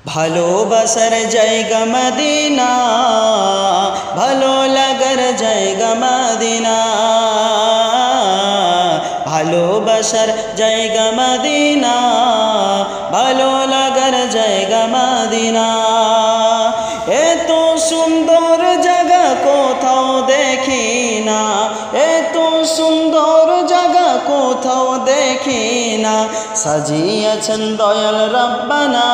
ভালোবাসার জায়গা মদিনা, ভালো লাগার জায়গা মদিনা, ভালোবাসার জায়গা মদিনা, ভালো লাগার জায়গা মদিনা। এত সুন্দর জায়গা কোথাও দেখি না, এত সুন্দর জায়গা কোথাও দেখি না, সাজিয়েছেন দয়াল রব্বানা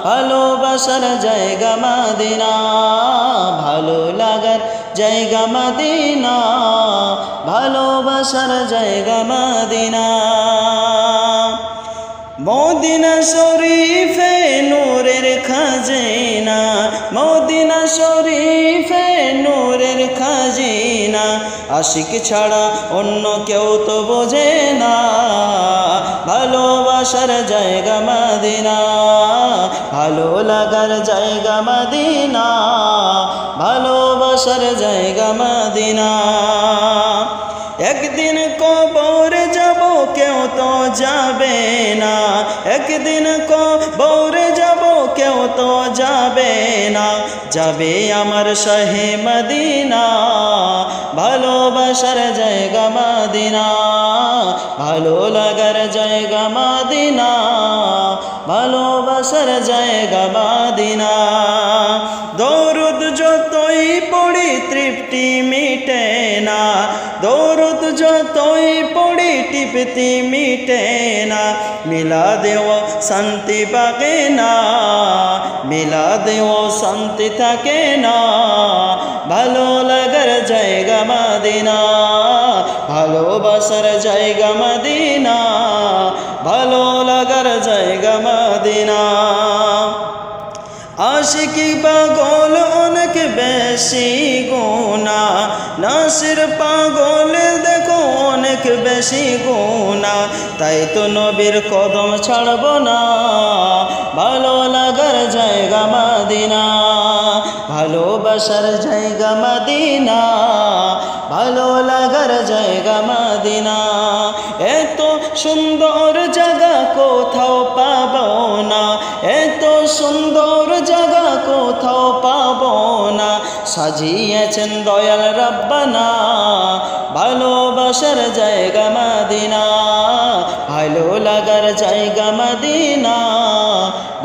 ভালোবাসার জায়গা মদিনা, ভালো লাগার জায়গা মদিনা, ভালোবাসার জায়গা মদিনা। মদিনা শরীফে নূরের খাজিনা, মদিনা শরীফে নূরের খাজিনা, আশিক ছাড়া অন্য কেউ তো বোঝে না ভালোবাসার জায়গা মদিনা, ভালো লাগার জায়গা মদিনা, ভালোবাসার জায়গা মদিনা। একদিন কবর যাব কেউ তো যাবে না, একদিন কবর যাব কেউ তো যাবে না, যাবে আমার শাহে মদিনা ভালোবাসার জায়গা মদিনা, ভালো লাগার জায়গা মদিনা, ভালোবাসার জায়গা মদিনা। দরুদ যতই পড়ি তৃপ্তি মিটে না, দরুদ যতই পড়ি তৃপ্তি মিটে না, মিলা দেও শান্তি পাকে না, মিলা দেও শান্তি থাকে না ভালো লাগার জায়গা মদিনা, ভালোবাসার জায়গা মদিনা, ভালো লাগার জায়গা মদিনা। আশিকি পাগল অনেক বেশি গুনা, নাসির পাগল দেখো অনেক বেশি গুনা, তাই তো নবীর কদম ছাড়ব না ভালো লাগার জায়গা মদিনা, ভালোবাসার জায়গা মদিনা, ভালো লাগার জায়গা মদিনা। এত সুন্দর জায়গা কোথাও পাবো না, এত সুন্দর জায়গা কোথাও পাবো না, সাজিয়েছেন দয়াল রব্বানা ভালোবাসার জায়গা মদিনা, ভালো লাগার জায়গা মদিনা,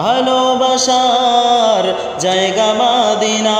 ভালোবাসার জায়গা মদিনা।